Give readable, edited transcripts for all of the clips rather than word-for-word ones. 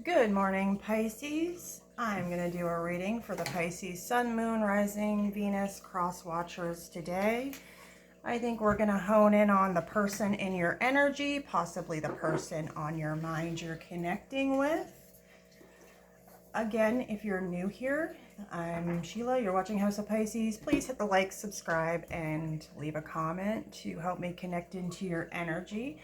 Good morning, Pisces. I'm going to do a reading for the Pisces Sun, Moon, Rising, Venus cross watchers today. I think we're going to hone in on the person in your energy, possibly the person on your mind you're connecting with. Again, if you're new here, I'm Sheila. You're watching House of Pisces. Please hit the like, subscribe, and leave a comment to help me connect into your energy.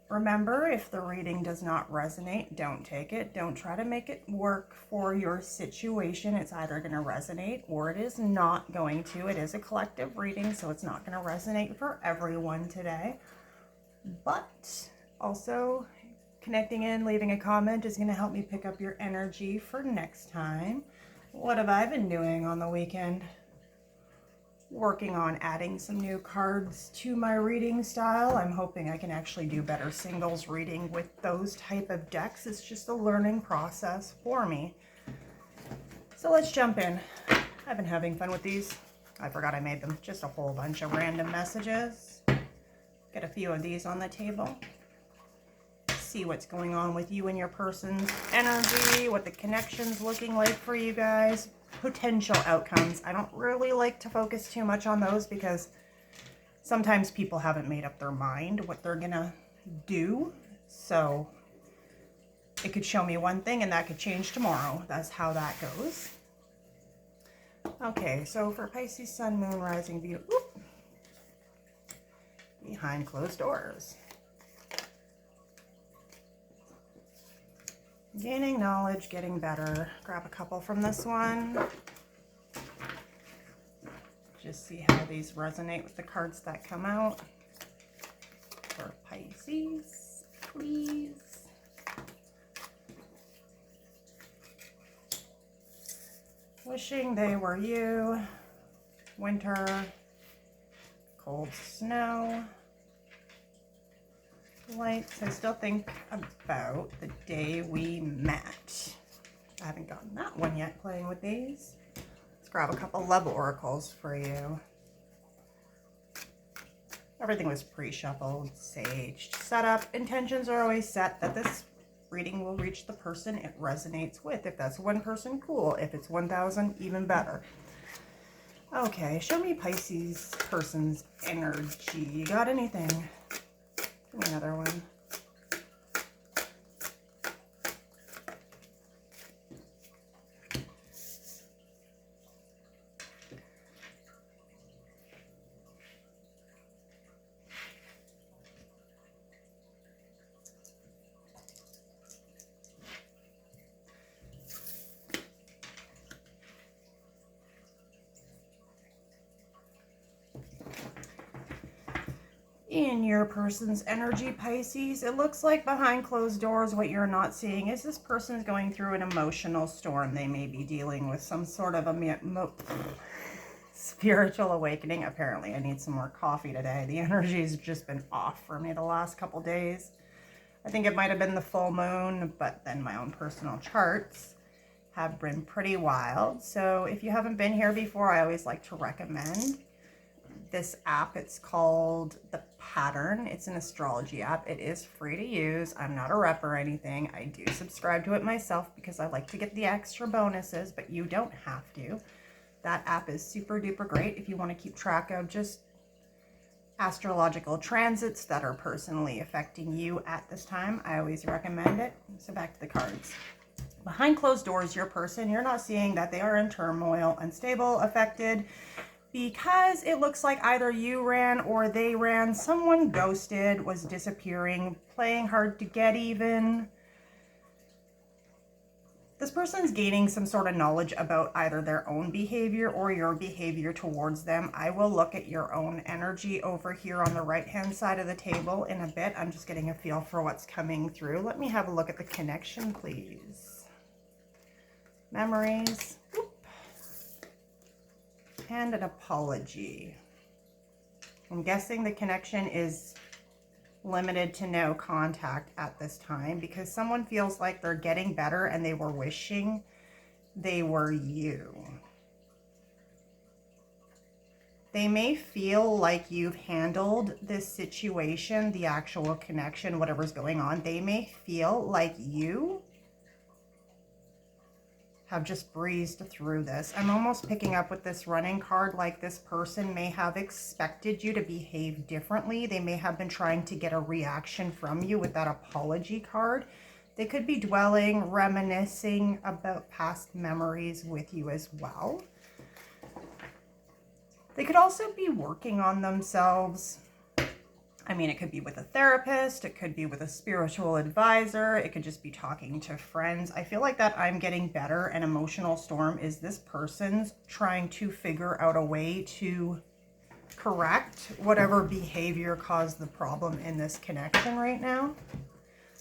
Remember, if the reading does not resonate, don't take it. Don't try to make it work for your situation. It's either going to resonate or it is not going to. It is a collective reading, so it's not going to resonate for everyone today. But also, connecting in, leaving a comment is going to help me pick up your energy for next time. What have I been doing on the weekend? Working on adding some new cards to my reading style. I'm hoping I can actually do better singles reading with those type of decks. It's just a learning process for me. So let's jump in. I've been having fun with these. I forgot I made them. Just a whole bunch of random messages. Get a few of these on the table. See what's going on with you and your person's energy, what the connection's looking like for you guys. Potential outcomes. I don't really like to focus too much on those because sometimes people haven't made up their mind what they're gonna do. So it could show me one thing and that could change tomorrow. That's how that goes. Okay, so for Pisces, Sun, Moon, Rising, Venus, behind closed doors. Gaining knowledge, getting better. Grab a couple from this one. Just see how these resonate with the cards that come out. For Pisces, please. Wishing they were you. Winter. Cold snow. Lights. I still think about the day we met. I haven't gotten that one yet playing with these. Let's grab a couple love oracles for you. Everything was pre-shuffled, saged, set up. Intentions are always set that this reading will reach the person it resonates with. If that's one person, cool. If it's 1,000, even better. Okay, show me Pisces person's energy. You got anything? Give me another one. In your person's energy, Pisces, it looks like behind closed doors, what you're not seeing is this person's going through an emotional storm. They may be dealing with some sort of a spiritual awakening. Apparently, I need some more coffee today. The energy's just been off for me the last couple days. I think it might have been the full moon, but then my own personal charts have been pretty wild. So if you haven't been here before, I always like to recommend this app. It's called The Pattern. It's an astrology app. It is free to use. I'm not a rep or anything. I do subscribe to it myself because I like to get the extra bonuses, but you don't have to. That app is super duper great if you want to keep track of just astrological transits that are personally affecting you at this time. I always recommend it. So back to the cards. Behind closed doors, your person, you're not seeing that they are in turmoil, unstable, affected, because it looks like either you ran or they ran. Someone ghosted, was disappearing, playing hard to get even. This person's gaining some sort of knowledge about either their own behavior or your behavior towards them. I will look at your own energy over here on the right-hand side of the table in a bit. I'm just getting a feel for what's coming through. Let me have a look at the connection, please. Memories. And an apology. I'm guessing the connection is limited to no contact at this time because someone feels like they're getting better and they were wishing they were you. They may feel like you've handled this situation, the actual connection, whatever's going on. They may feel like you have just breezed through this. I'm almost picking up with this running card like this person may have expected you to behave differently. They may have been trying to get a reaction from you with that apology card. They could be dwelling, reminiscing about past memories with you as well. They could also be working on themselves. I mean, it could be with a therapist, it could be with a spiritual advisor, it could just be talking to friends. I feel like that I'm getting better. An emotional storm is this person's trying to figure out a way to correct whatever behavior caused the problem in this connection right now.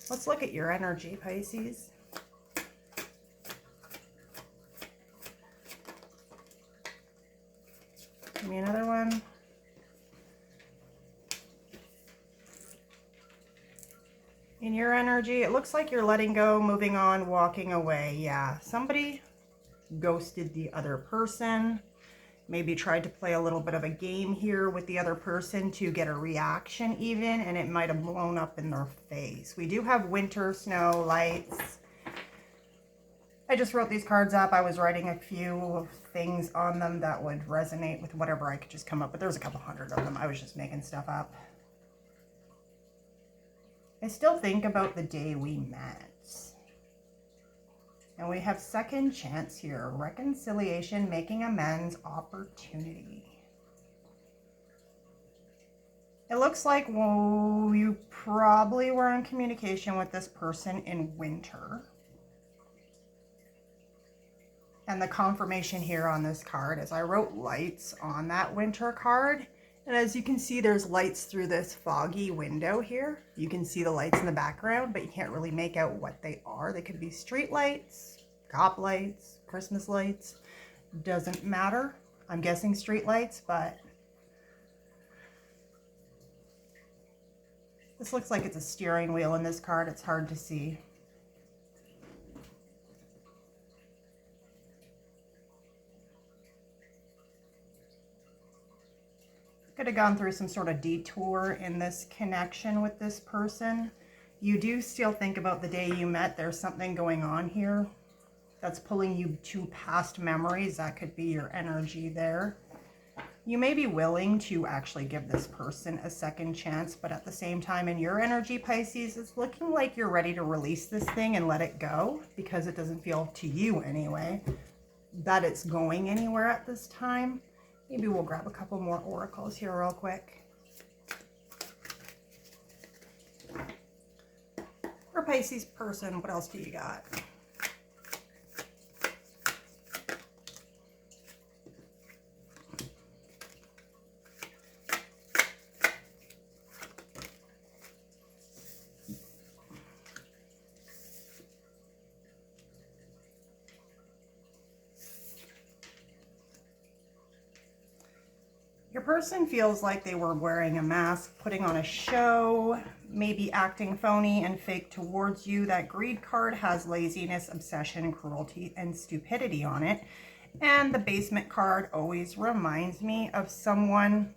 Let's look at your energy, Pisces. Give me another one. In your energy, it looks like you're letting go, moving on, walking away. Yeah, somebody ghosted the other person. Maybe tried to play a little bit of a game here with the other person to get a reaction even, and it might have blown up in their face. We do have winter, snow, lights. I just wrote these cards up. I was writing a few things on them that would resonate with whatever I could just come up with. There's a couple hundred of them. I was just making stuff up. I still think about the day we met. And we have second chance here. Reconciliation, making amends, opportunity. It looks like, well, you probably were in communication with this person in winter. And the confirmation here on this card is I wrote lights on that winter card. And as you can see, there's lights through this foggy window here. You can see the lights in the background, but you can't really make out what they are. They could be street lights, cop lights, Christmas lights. Doesn't matter. I'm guessing street lights, but this looks like it's a steering wheel in this card. It's hard to see. Could have gone through some sort of detour in this connection with this person. You do still think about the day you met. There's something going on here that's pulling you to past memories. That could be your energy there. You may be willing to actually give this person a second chance, but at the same time in your energy, Pisces, it's looking like you're ready to release this thing and let it go, because it doesn't feel, to you anyway, that it's going anywhere at this time. Maybe we'll grab a couple more oracles here real quick. For Pisces person, what else do you got? Your person feels like they were wearing a mask, putting on a show, maybe acting phony and fake towards you. That greed card has laziness, obsession, cruelty, and stupidity on it. And the basement card always reminds me of someone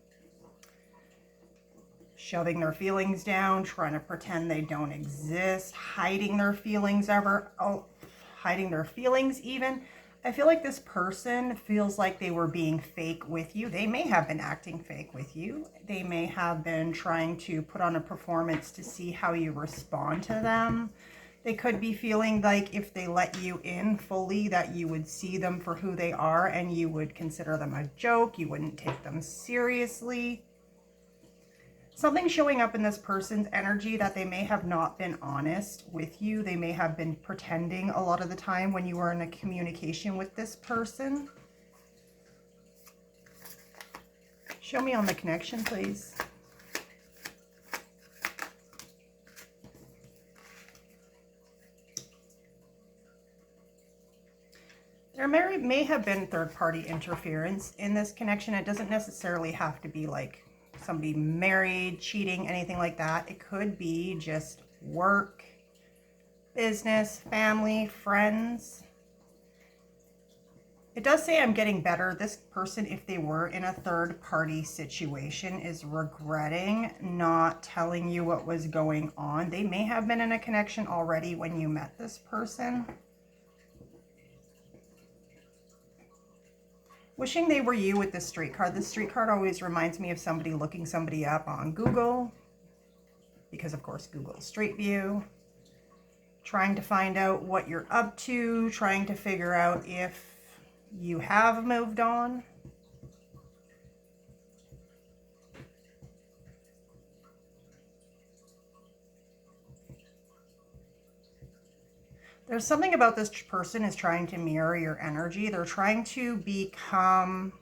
shoving their feelings down, trying to pretend they don't exist, hiding their feelings hiding their feelings even. I feel like this person feels like they were being fake with you. They may have been acting fake with you. They may have been trying to put on a performance to see how you respond to them. They could be feeling like if they let you in fully, that you would see them for who they are and you would consider them a joke. You wouldn't take them seriously. Something showing up in this person's energy that they may have not been honest with you. They may have been pretending a lot of the time when you were in a communication with this person. Show me on the connection, please. There may have been third-party interference in this connection. It doesn't necessarily have to be like somebody married, cheating, anything like that. It could be just work, business, family, friends. It does say I'm getting better. This person, if they were in a third-party situation, is regretting not telling you what was going on. They may have been in a connection already when you met this person. Wishing they were you with this street card. This street card always reminds me of somebody looking somebody up on Google, because of course Google Street View. Trying to find out what you're up to, trying to figure out if you have moved on. There's something about this person is trying to mirror your energy. They're trying to become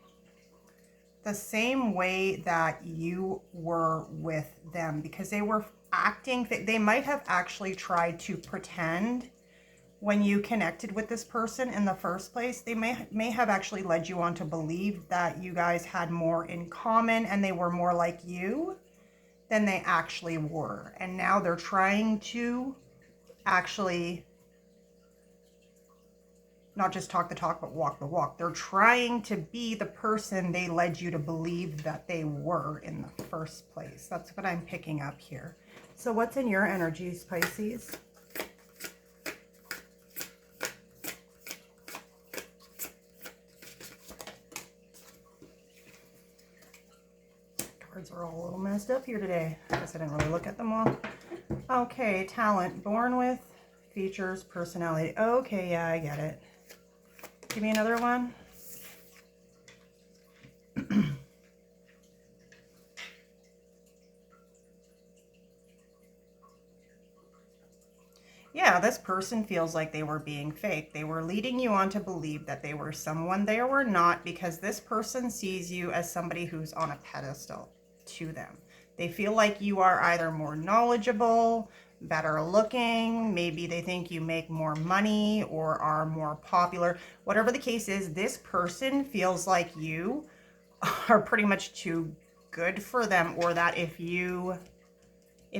the same way that you were with them, because they were acting, they might have actually tried to pretend when you connected with this person in the first place. They may have actually led you on to believe that you guys had more in common and they were more like you than they actually were. And now they're trying to actually not just talk the talk, but walk the walk. They're trying to be the person they led you to believe that they were in the first place. That's what I'm picking up here. So what's in your energies, Pisces? Cards are all a little messed up here today. I guess I didn't really look at them all. Okay, talent. Born with, features, personality. Okay, yeah, I get it. Give me another one. Yeah, this person feels like they were being fake. They were leading you on to believe that they were someone they were not, because this person sees you as somebody who's on a pedestal to them. They feel like you are either more knowledgeable, better looking, maybe they think you make more money or are more popular. Whatever the case is, this person feels like you are pretty much too good for them, or that if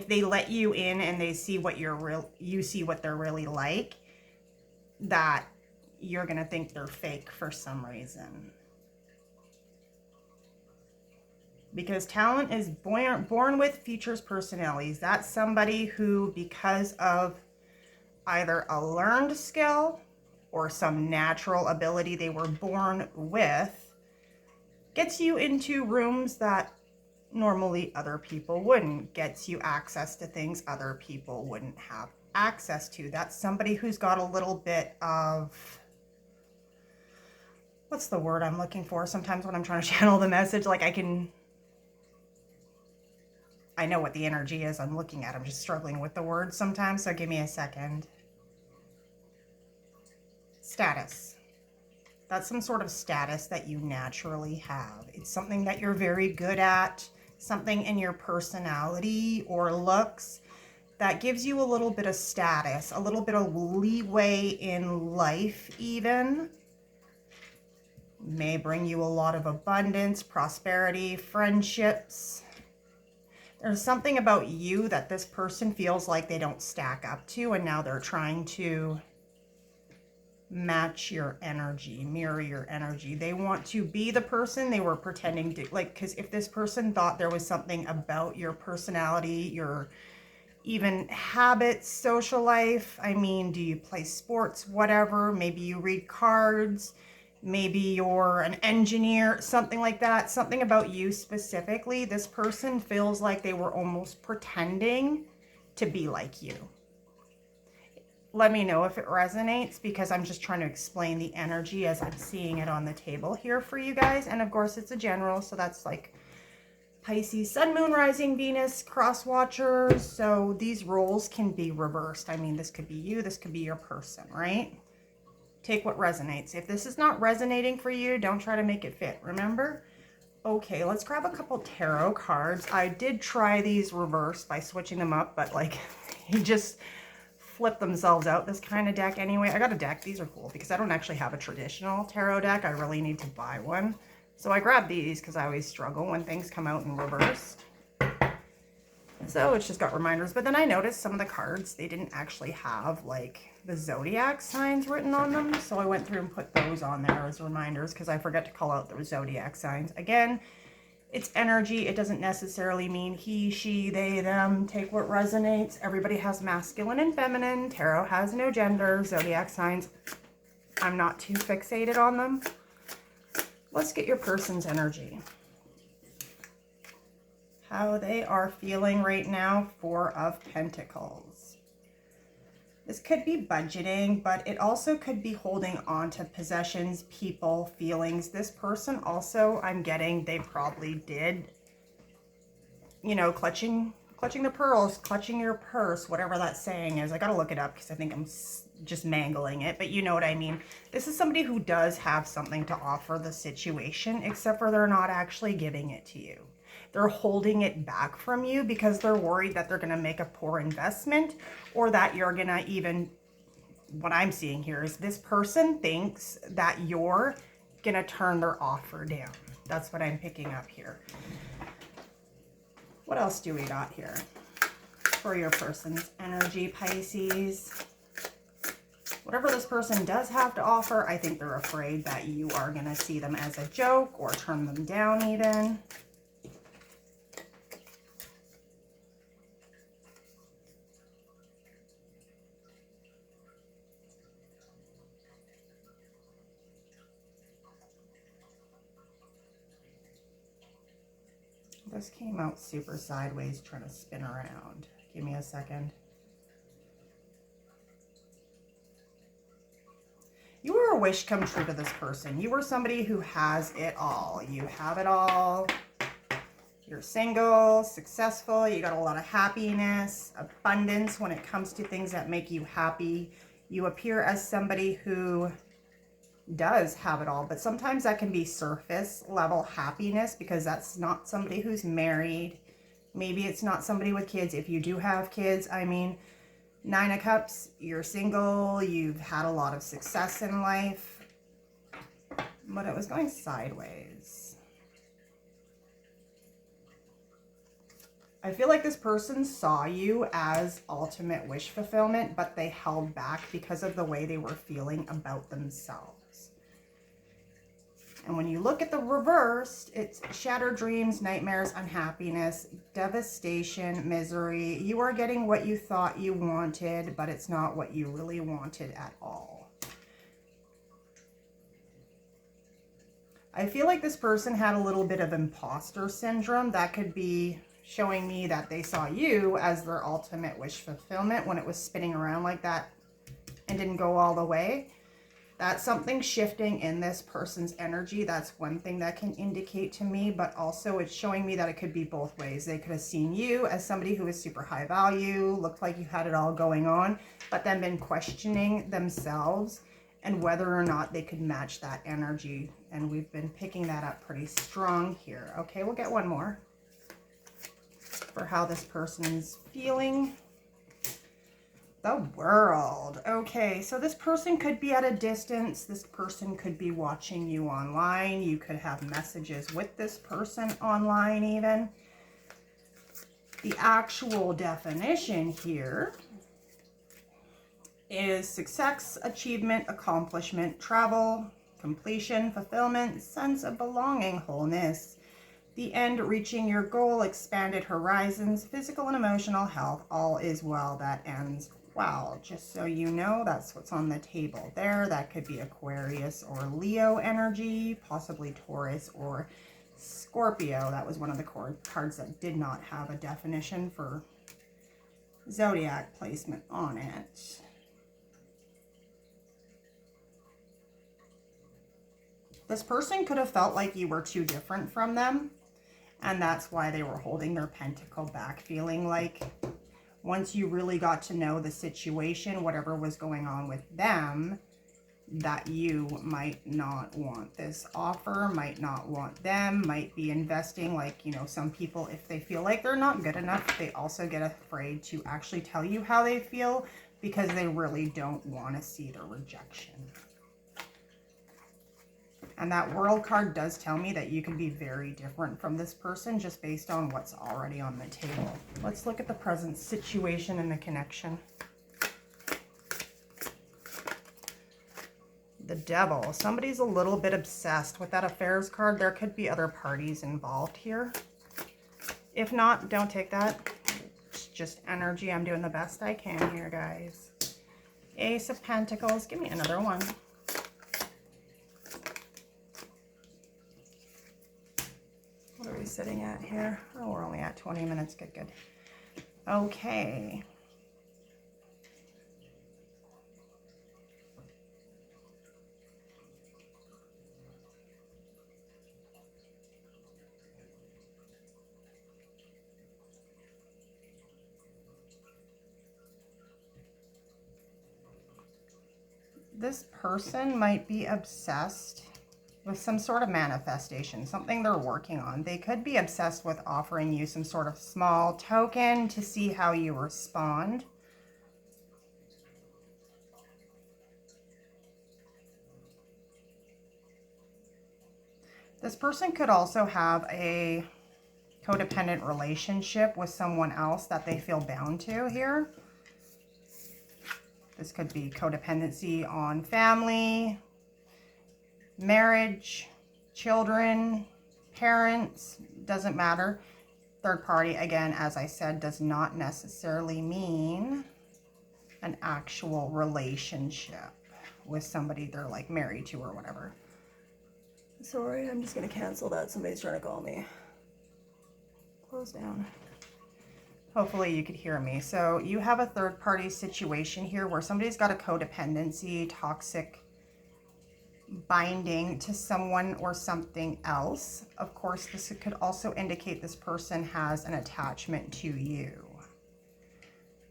they let you in and they see what you see what they're really like, that you're gonna think they're fake for some reason. Because talent is born with, features, personalities. That's somebody who, because of either a learned skill or some natural ability they were born with, gets you into rooms that normally other people wouldn't, gets you access to things other people wouldn't have access to. That's somebody who's got a little bit of, what's the word I'm looking for? Sometimes when I'm trying to channel the message, like I know what the energy is I'm looking at. I'm just struggling with the words sometimes, so give me a second. Status. That's some sort of status that you naturally have. It's something that you're very good at, something in your personality or looks that gives you a little bit of status, a little bit of leeway in life even. May bring you a lot of abundance, prosperity, friendships. There's something about you that this person feels like they don't stack up to, and now they're trying to match your energy, mirror your energy. They want to be the person they were pretending to, like, because if this person thought there was something about your personality, your even habits, social life, I mean, do you play sports, whatever, maybe you read cards, maybe you're an engineer, something like that, something about you specifically, this person feels like they were almost pretending to be like you. Let me know if it resonates, because I'm just trying to explain the energy as I'm seeing it on the table here for you guys. And of course it's a general, so that's like Pisces, Sun, Moon, Rising, Venus, cross watchers. So these roles can be reversed. I mean, this could be you, this could be your person, right? Take what resonates. If this is not resonating for you, don't try to make it fit, remember? Okay, let's grab a couple tarot cards. I did try these reversed by switching them up, but like, you just flip themselves out, this kind of deck anyway. I got a deck. These are cool because I don't actually have a traditional tarot deck. I really need to buy one. So I grabbed these because I always struggle when things come out in reverse. So it's just got reminders. But then I noticed some of the cards, they didn't actually have like the zodiac signs written on them. So I went through and put those on there as reminders because I forget to call out the zodiac signs. Again, it's energy. It doesn't necessarily mean he, she, they, them. Take what resonates. Everybody has masculine and feminine. Tarot has no gender. Zodiac signs, I'm not too fixated on them. Let's get your person's energy. How they are feeling right now. Four of Pentacles. This could be budgeting, but it also could be holding on to possessions, people, feelings. This person also, I'm getting, they probably did, you know, clutching the pearls, clutching your purse, whatever that saying is. I gotta look it up because I think I'm just mangling it, but you know what I mean. This is somebody who does have something to offer the situation, except for they're not actually giving it to you. They're holding it back from you because they're worried that they're going to make a poor investment, or that you're going to even, what I'm seeing here is this person thinks that you're going to turn their offer down. That's what I'm picking up here. What else do we got here for your person's energy, Pisces? Whatever this person does have to offer, I think they're afraid that you are going to see them as a joke or turn them down even. This came out super sideways, trying to spin around. Give me a second. You were a wish come true to this person. You were somebody who has it all. You have it all. You're single, successful. You got a lot of happiness, abundance when it comes to things that make you happy. You appear as somebody who does have it all, but sometimes that can be surface level happiness because that's not somebody who's married. Maybe it's not somebody with kids. If you do have kids, I mean, Nine of Cups, you're single, you've had a lot of success in life, but it was going sideways. I feel like this person saw you as ultimate wish fulfillment, but they held back because of the way they were feeling about themselves. And when you look at the reversed, it's shattered dreams, nightmares, unhappiness, devastation, misery. You are getting what you thought you wanted, but it's not what you really wanted at all. I feel like this person had a little bit of imposter syndrome. That could be showing me that they saw you as their ultimate wish fulfillment when it was spinning around like that and didn't go all the way. That's something shifting in this person's energy. That's one thing that can indicate to me, but also it's showing me that it could be both ways. They could have seen you as somebody who is super high value, looked like you had it all going on, but then been questioning themselves and whether or not they could match that energy. And we've been picking that up pretty strong here. Okay, we'll get one more for how this person's feeling. The World. Okay, so this person could be at a distance. This person could be watching you online. You could have messages with this person online even. The actual definition here is success, achievement, accomplishment, travel, completion, fulfillment, sense of belonging, wholeness. The end, reaching your goal, expanded horizons, physical and emotional health, all is well that ends. Wow, just so you know, that's what's on the table there. That could be Aquarius or Leo energy, possibly Taurus or Scorpio. That was one of the cards that did not have a definition for zodiac placement on it. This person could have felt like you were too different from them, and that's why they were holding their pentacle back, feeling like once you really got to know the situation, whatever was going on with them, that you might not want this offer, might not want them, might be investing. Like, you know, some people, if they feel like they're not good enough, they also get afraid to actually tell you how they feel because they really don't want to see the rejection. And that World card does tell me that you can be very different from this person just based on what's already on the table. Let's look at the present situation and the connection. The Devil. Somebody's a little bit obsessed with that affairs card. There could be other parties involved here. If not, don't take that. It's just energy. I'm doing the best I can here, guys. Ace of Pentacles. Give me another one. sitting at here? Oh, we're only at 20 minutes. Good, good. Okay. This person might be obsessed with some sort of manifestation, something they're working on. They could be obsessed with offering you some sort of small token to see how you respond. This person could also have a codependent relationship with someone else that they feel bound to here. This could be codependency on family, marriage, children, parents, doesn't matter. Third party, again, as I said, does not necessarily mean an actual relationship with somebody they're like married to or whatever. Sorry, I'm just going to cancel that. Somebody's trying to call me. Close down. Hopefully you could hear me. So you have a third party situation here where somebody's got a codependency, toxic binding to someone or something else. Of course, this could also indicate this person has an attachment to you.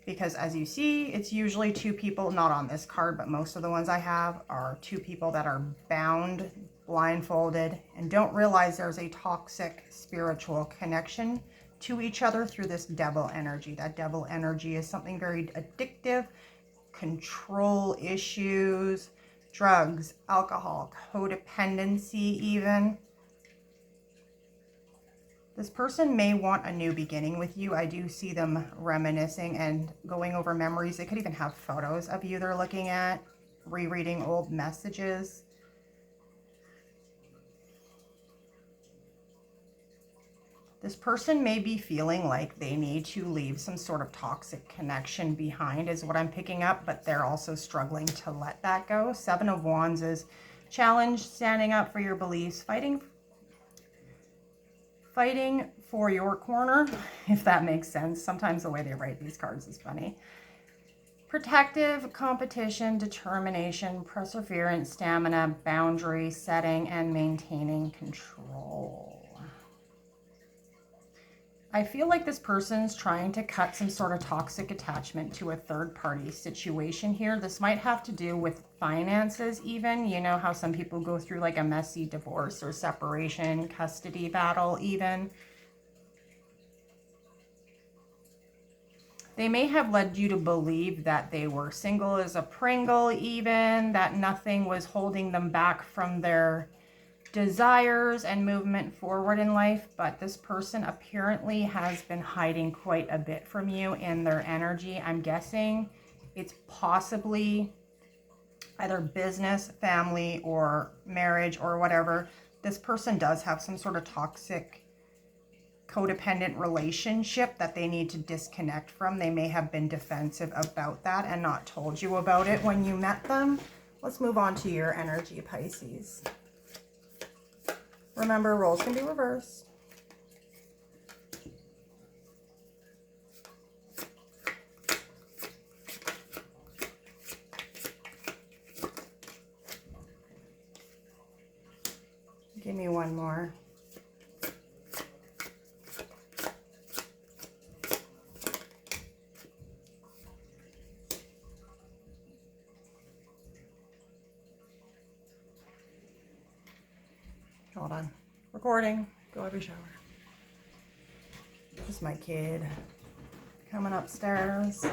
Because as you see, it's usually two people, not on this card, but most of the ones I have are two people that are bound, blindfolded, and don't realize there's a toxic spiritual connection to each other through this devil energy. That devil energy is something very addictive, control issues, drugs, alcohol, codependency even. This person may want a new beginning with you. I do see them reminiscing and going over memories. They could even have photos of you they're looking at, rereading old messages. This person may be feeling like they need to leave some sort of toxic connection behind is what I'm picking up, but they're also struggling to let that go. Seven of Wands is challenge, standing up for your beliefs, fighting for your corner, if that makes sense. Sometimes the way they write these cards is funny. Protective, competition, determination, perseverance, stamina, boundary setting, and maintaining control. I feel like this person's trying to cut some sort of toxic attachment to a third party situation here. This might have to do with finances even. You know how some people go through like a messy divorce or separation, custody battle even. They may have led you to believe that they were single as a Pringle even, that nothing was holding them back from their desires and movement forward in life, but this person apparently has been hiding quite a bit from you in their energy. I'm guessing it's possibly either business, family, or marriage or whatever. This person does have some sort of toxic codependent relationship that they need to disconnect from. They may have been defensive about that and not told you about it when you met them. Let's move on to your energy, Pisces. Remember, roles can be reversed. Give me one more. Hold on. Recording. Go have your shower. This is my kid coming upstairs.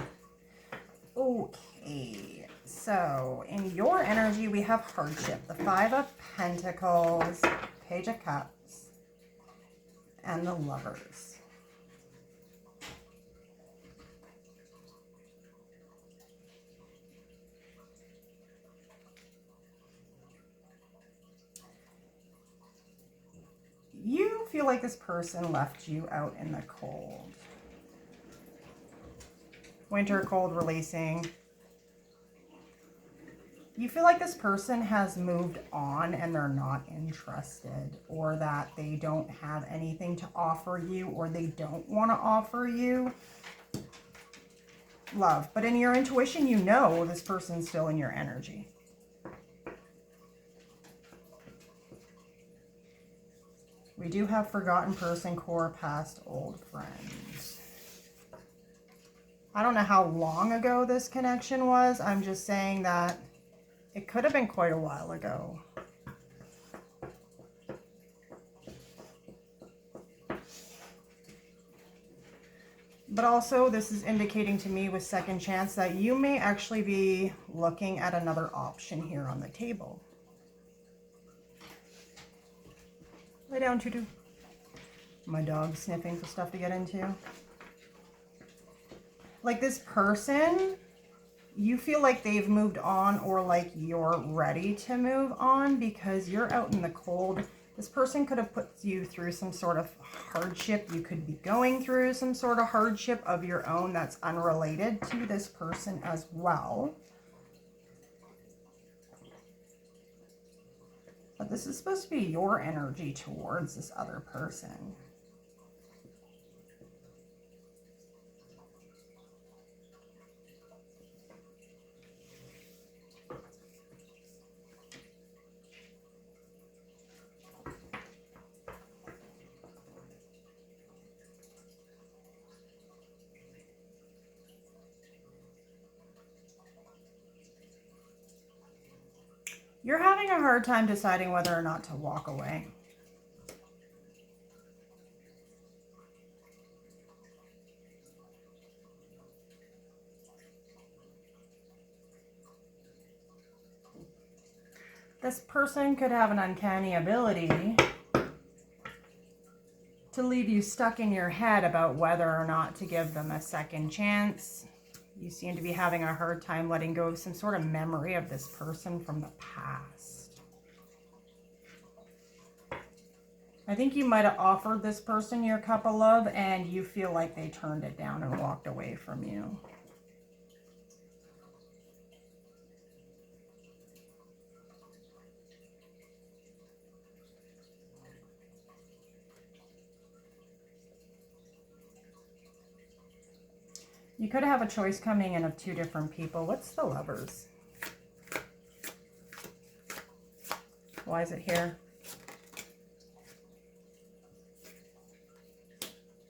Okay. So in your energy, we have hardship. The Five of Pentacles, Page of Cups, and the Lovers. You feel like this person left you out in the cold. Winter cold releasing. You feel like this person has moved on and they're not interested, or that they don't have anything to offer you, or they don't want to offer you love. But in your intuition, you know this person's still in your energy. We do have forgotten person, core, past, old friends. I don't know how long ago this connection was. I'm just saying that it could have been quite a while ago. But also, this is indicating to me with second chance that you may actually be looking at another option here on the table. Lay down, Tutu. My dog's sniffing for stuff to get into. Like this person, you feel like they've moved on, or like you're ready to move on because you're out in the cold. This person could have put you through some sort of hardship. You could be going through some sort of hardship of your own that's unrelated to this person as well. But this is supposed to be your energy towards this other person. You're having a hard time deciding whether or not to walk away. This person could have an uncanny ability to leave you stuck in your head about whether or not to give them a second chance. You seem to be having a hard time letting go of some sort of memory of this person from the past. I think you might have offered this person your cup of love and you feel like they turned it down and walked away from you. You could have a choice coming in of two different people. What's the Lovers? Why is it here?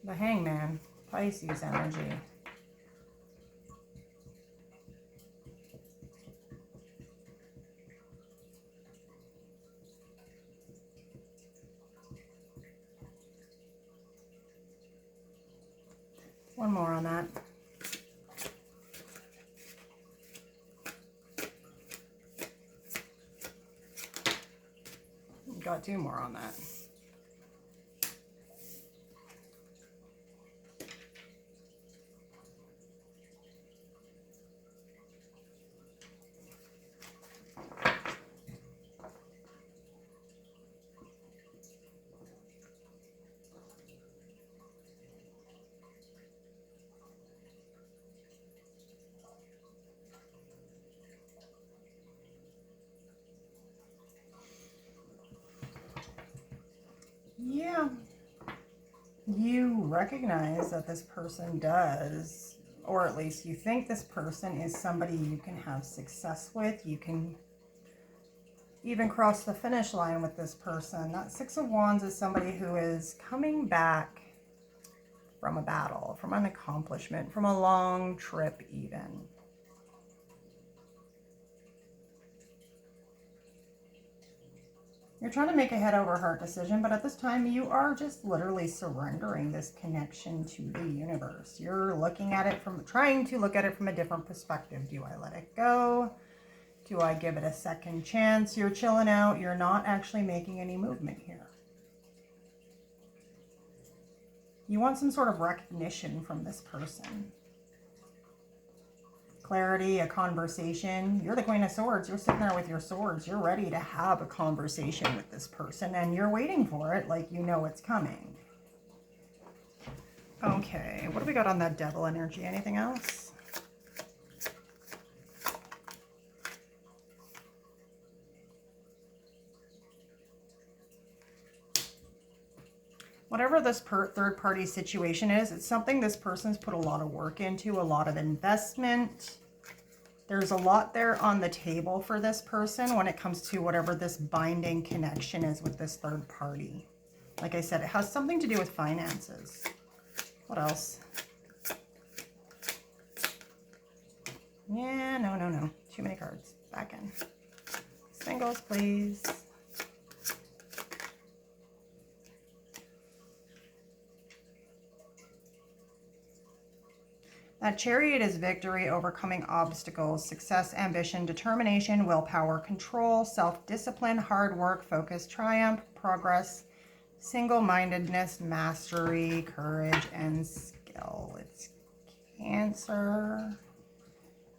The Hangman, Pisces energy. One more on that. Got two more on that. Yeah, you recognize that this person does, or at least you think this person is somebody you can have success with. You can even cross the finish line with this person. That Six of Wands is somebody who is coming back from a battle, from an accomplishment, from a long trip even. You're trying to make a head over heart decision, but at this time you are just literally surrendering this connection to the universe. You're looking at it from, trying to look at it from a different perspective. Do I let it go? Do I give it a second chance? You're chilling out. You're not actually making any movement here. You want some sort of recognition from this person. Clarity, a conversation. You're the Queen of Swords. You're sitting there with your swords. You're ready to have a conversation with this person and you're waiting for it like you know it's coming. Okay, what do we got on that Devil energy? Anything else? Whatever this third party situation is, it's something this person's put a lot of work into, a lot of investment. There's a lot there on the table for this person when it comes to whatever this binding connection is with this third party. Like I said, it has something to do with finances. What else? Yeah, no. Too many cards. Back in. Singles, please. That Chariot is victory, overcoming obstacles, success, ambition, determination, willpower, control, self-discipline, hard work, focus, triumph, progress, single-mindedness, mastery, courage, and skill. It's Cancer,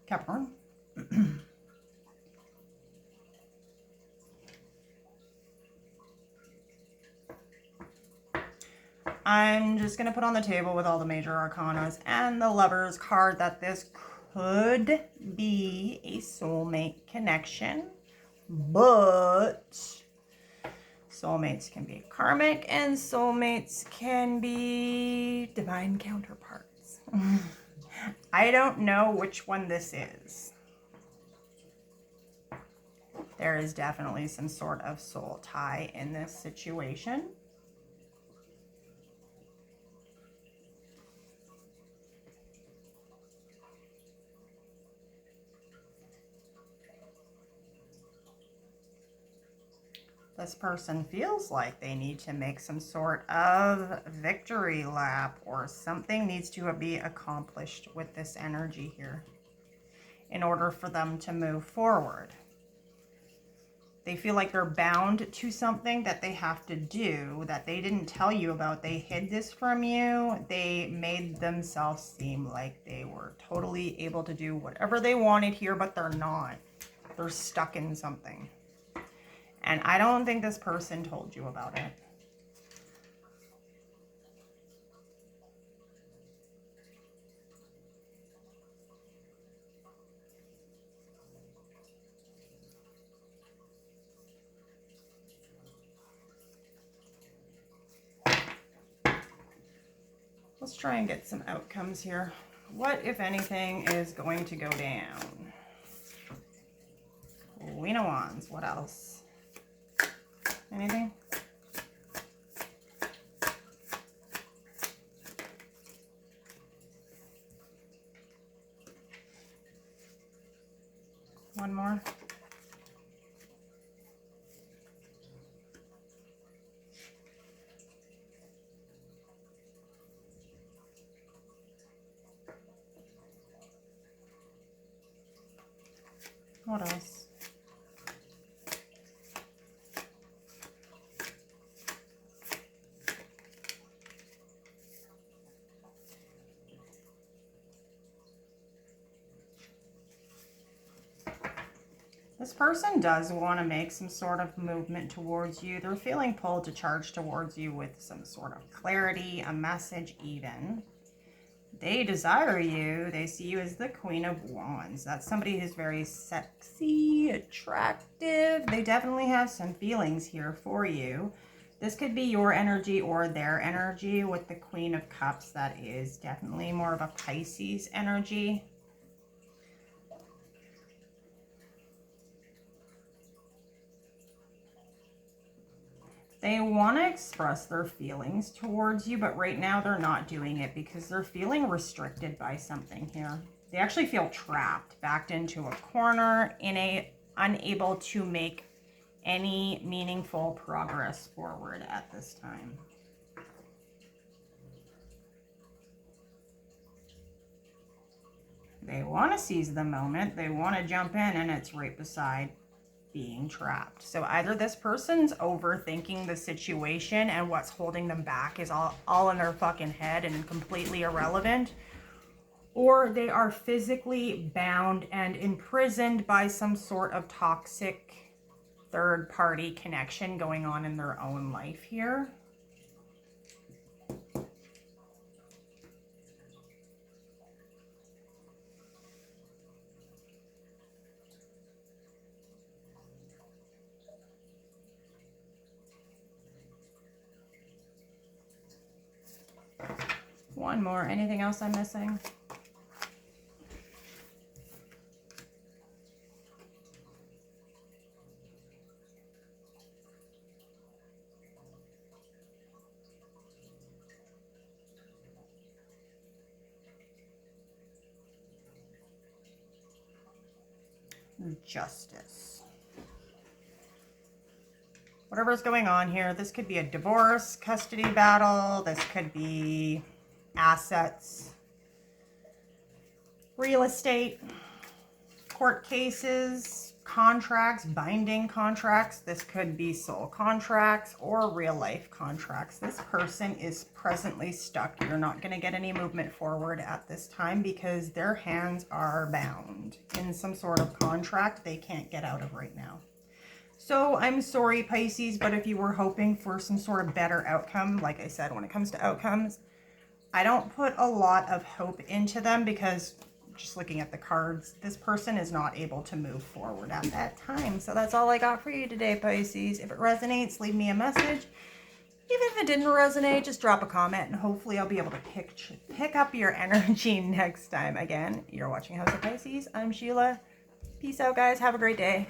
Capricorn. I'm just going to put on the table with all the major arcanas and the Lover's card that this could be a soulmate connection, but soulmates can be karmic and soulmates can be divine counterparts. I don't know which one this is. There is definitely some sort of soul tie in this situation. This person feels like they need to make some sort of victory lap, or something needs to be accomplished with this energy here in order for them to move forward. They feel like they're bound to something that they have to do that they didn't tell you about. They hid this from you. They made themselves seem like they were totally able to do whatever they wanted here, but they're not. They're stuck in something. And I don't think this person told you about it. Let's try and get some outcomes here. What, if anything, is going to go down? Queen of Wands. What else? Anything? One more. What else? This person does want to make some sort of movement towards you. They're feeling pulled to charge towards you with some sort of clarity, a message even. They desire you. They see you as the Queen of Wands. That's somebody who's very sexy, attractive. They definitely have some feelings here for you. This could be your energy or their energy with the Queen of Cups. That is definitely more of a Pisces energy. They want to express their feelings towards you, but right now they're not doing it because they're feeling restricted by something here. They actually feel trapped, backed into a corner, unable to make any meaningful progress forward at this time. They want to seize the moment. They want to jump in, and it's right beside being trapped. So either this person's overthinking the situation and what's holding them back is all in their fucking head and completely irrelevant, or they are physically bound and imprisoned by some sort of toxic third party connection going on in their own life here. one more. Anything else I'm missing? Justice. Whatever's going on here, this could be a divorce, custody battle, this could be assets, real estate, court cases, contracts, binding contracts. This could be soul contracts or real life contracts. This person is presently stuck. You're not going to get any movement forward at this time because their hands are bound in some sort of contract they can't get out of right now. So I'm sorry, Pisces, but if you were hoping for some sort of better outcome, like I said, when it comes to outcomes, I don't put a lot of hope into them because just looking at the cards, this person is not able to move forward at that time. So that's all I got for you today, Pisces. If it resonates, leave me a message. Even if it didn't resonate, just drop a comment and hopefully I'll be able to pick up your energy next time. Again, you're watching House of Pisces. I'm Sheila. Peace out, guys. Have a great day.